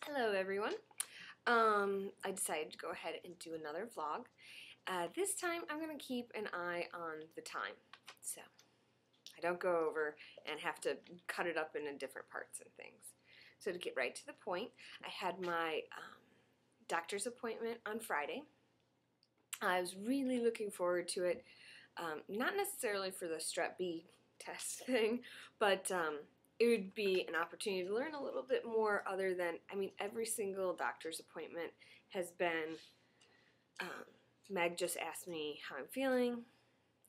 Hello everyone. I decided to go ahead and do another vlog. This time I'm going to keep an eye on the time, so I don't go over and have to cut it up into different parts and things. So to get right to the point, I had my doctor's appointment on Friday. I was really looking forward to it, not necessarily for the Strep B test thing, but it would be an opportunity to learn a little bit more other than, every single doctor's appointment has been, Meg just asked me how I'm feeling,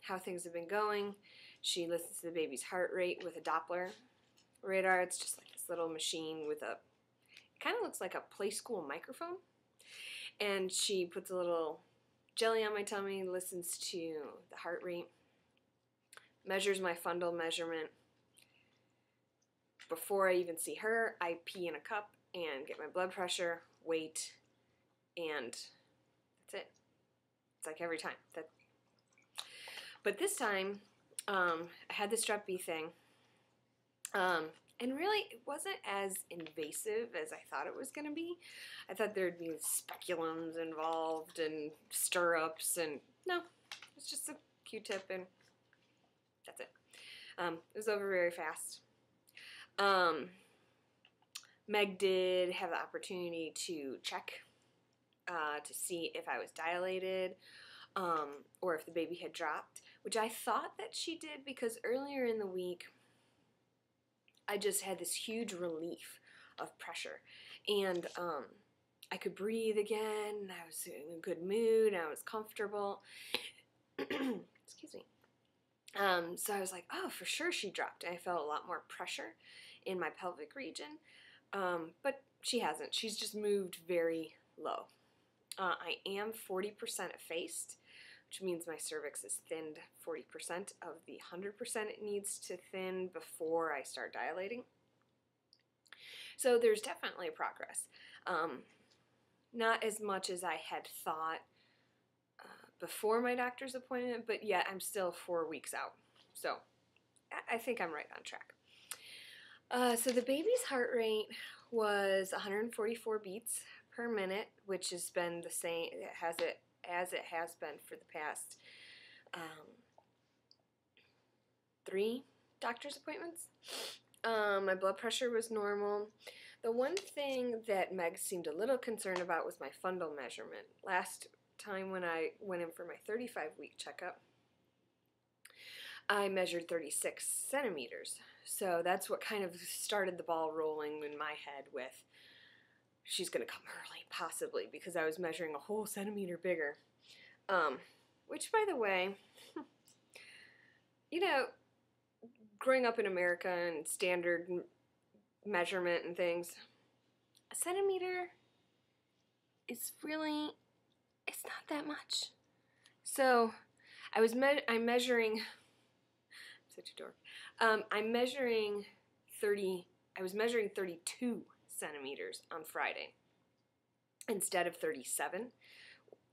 how things have been going. She listens to the baby's heart rate with a Doppler radar. It's just like this little machine with it kind of looks like a play school microphone. And she puts a little jelly on my tummy, listens to the heart rate, measures my fundal measurement. Before I even see her, I pee in a cup and get my blood pressure, weight, and that's it. It's like every time. But this time, I had the Strep B thing, and really it wasn't as invasive as I thought it was going to be. I thought there'd be speculums involved and stirrups, and no, it's just a Q-tip and that's it. It was over very fast. Meg did have the opportunity to check to see if I was dilated or if the baby had dropped, which I thought that she did because earlier in the week I just had this huge relief of pressure, and I could breathe again. I was in a good mood. I was comfortable. Excuse me. So I was like, oh, for sure she dropped. I felt a lot more pressure in my pelvic region, but she hasn't. She's just moved very low. I am 40% effaced, which means my cervix is thinned 40% of the 100% it needs to thin before I start dilating. So there's definitely progress. Not as much as I had thought before my doctor's appointment, but yet I'm still 4 weeks out. So I think I'm right on track. So the baby's heart rate was 144 beats per minute, which has been the same as it has been for the past 3 doctor's appointments. My blood pressure was normal. The one thing that Meg seemed a little concerned about was my fundal measurement. Last time when I went in for my 35-week checkup, I measured 36 centimeters. So that's what kind of started the ball rolling in my head with, she's going to come early, possibly, because I was measuring a whole centimeter bigger. Which, by the way, you know, growing up in America and standard measurement and things, a centimeter is really, it's not that much. So I'm measuring, such a dork. I was measuring 32 centimeters on Friday instead of 37.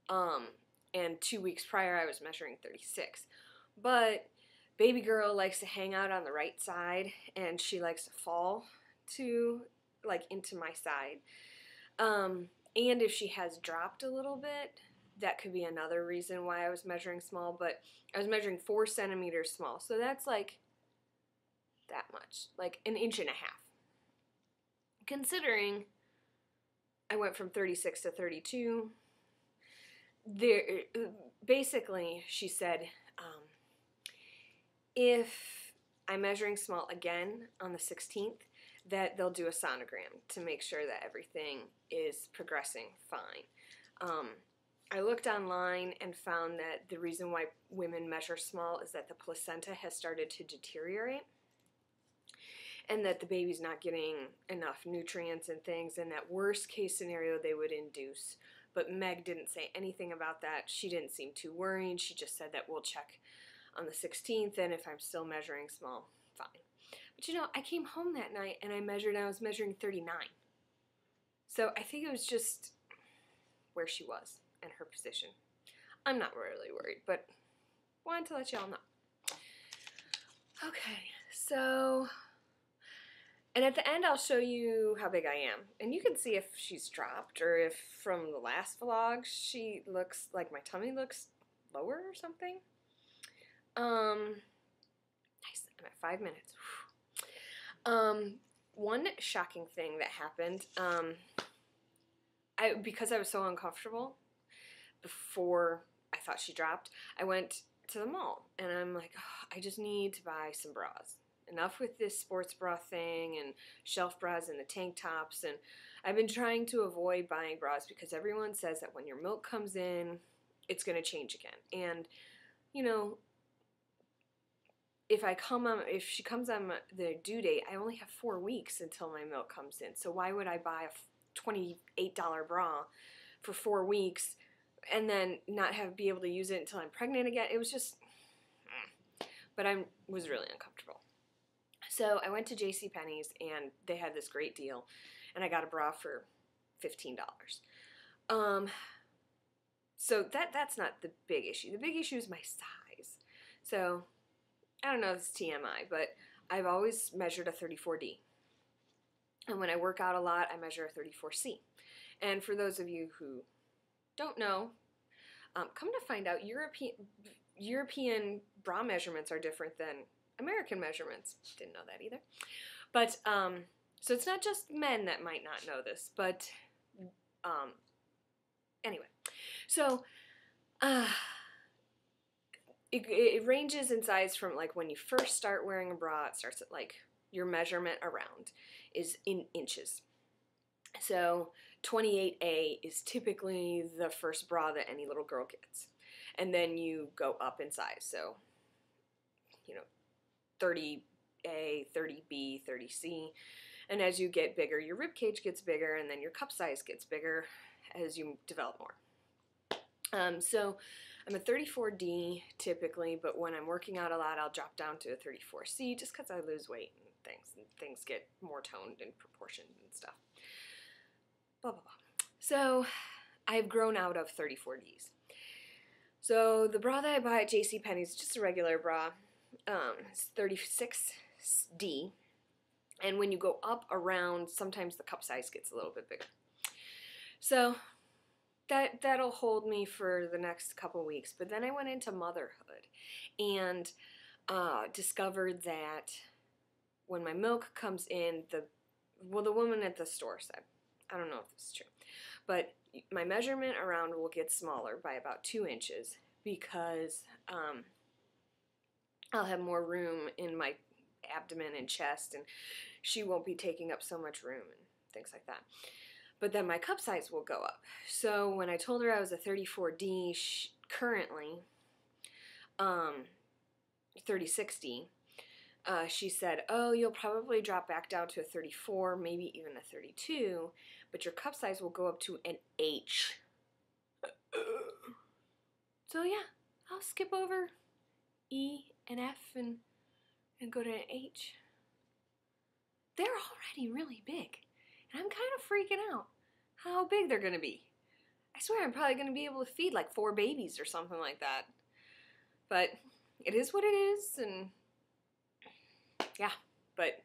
And 2 weeks prior I was measuring 36. But baby girl likes to hang out on the right side, and she likes to fall to, like, into my side. And if she has dropped a little bit, that could be another reason why I was measuring small, but I was measuring 4 centimeters small. So that's like that much, like 1.5 inches. Considering I went from 36 to 32, basically she said, if I'm measuring small again on the 16th, that they'll do a sonogram to make sure that everything is progressing fine. I looked online and found that the reason why women measure small is that the placenta has started to deteriorate and that the baby's not getting enough nutrients and things, and that worst case scenario they would induce. But Meg didn't say anything about that. She didn't seem too worried. She just said that we'll check on the 16th, and if I'm still measuring small, fine. But you know, I came home that night and I was measuring 39. So I think it was just where she was and her position. I'm not really worried, but wanted to let y'all know. Okay, so And at the end, I'll show you how big I am. And you can see if she's dropped or if from the last vlog she looks like my tummy looks lower or something. Nice. I'm at 5 minutes. One shocking thing that happened, because I was so uncomfortable before I thought she dropped, I went to the mall and I'm like, oh, I just need to buy some bras. Enough with this sports bra thing and shelf bras and the tank tops. And I've been trying to avoid buying bras because everyone says that when your milk comes in, it's going to change again. And, you know, if she comes on the due date, I only have 4 weeks until my milk comes in. So why would I buy a $28 bra for 4 weeks and then not be able to use it until I'm pregnant again? It was just, but I was really uncomfortable. So I went to JCPenney's and they had this great deal and I got a bra for $15. So that's not the big issue. The big issue is my size. So I don't know if it's TMI, but I've always measured a 34D. And when I work out a lot, I measure a 34C. And for those of you who don't know, come to find out, European bra measurements are different than American measurements. Didn't know that either. But, so it's not just men that might not know this, but, anyway. So, it ranges in size from like when you first start wearing a bra, it starts at like your measurement around is in inches. So 28A is typically the first bra that any little girl gets. And then you go up in size. So, you know, 30A, 30B, 30C. And as you get bigger, your rib cage gets bigger and then your cup size gets bigger as you develop more. So I'm a 34D typically, but when I'm working out a lot, I'll drop down to a 34C just because I lose weight and things get more toned and proportioned and stuff. Blah, blah, blah. So I've grown out of 34Ds. So the bra that I buy at JCPenney's is just a regular bra. It's 36D. And when you go up around, sometimes the cup size gets a little bit bigger. So that'll hold me for the next couple weeks. But then I went into motherhood and discovered that when my milk comes in, the woman at the store said, I don't know if this is true, but my measurement around will get smaller by about 2 inches because I'll have more room in my abdomen and chest, and she won't be taking up so much room and things like that. But then my cup size will go up. So when I told her I was a 34D currently, 36D, she said, oh, you'll probably drop back down to a 34, maybe even a 32, but your cup size will go up to an H. So yeah, I'll skip over E and F and go to an H. They're already really big, and I'm kind of freaking out how big they're going to be. I swear I'm probably going to be able to feed like 4 babies or something like that. But it is what it is, and yeah, but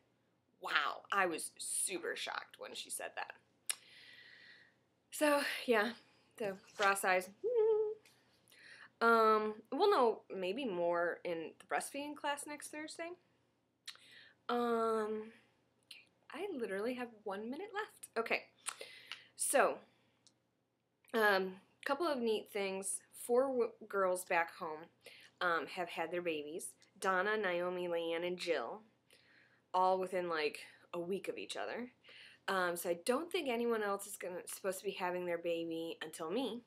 wow, I was super shocked when she said that. So yeah, the bra size. We'll know maybe more in the breastfeeding class next Thursday. I literally have 1 minute left. Okay, so couple of neat things. 4 girls back home have had their babies. Donna, Naomi, Leanne, and Jill, all within like a week of each other. So I don't think anyone else is supposed to be having their baby until me.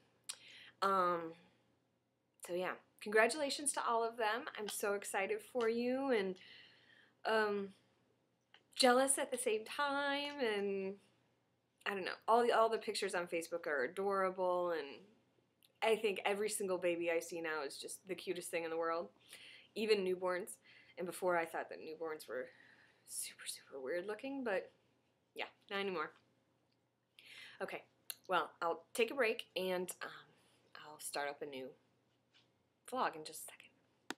So yeah, congratulations to all of them. I'm so excited for you and jealous at the same time, and I don't know, all the pictures on Facebook are adorable, and I think every single baby I see now is just the cutest thing in the world, even newborns. And before I thought that newborns were super, super weird looking, but yeah, not anymore. Okay, well, I'll take a break and I'll start up a new vlog in just a second.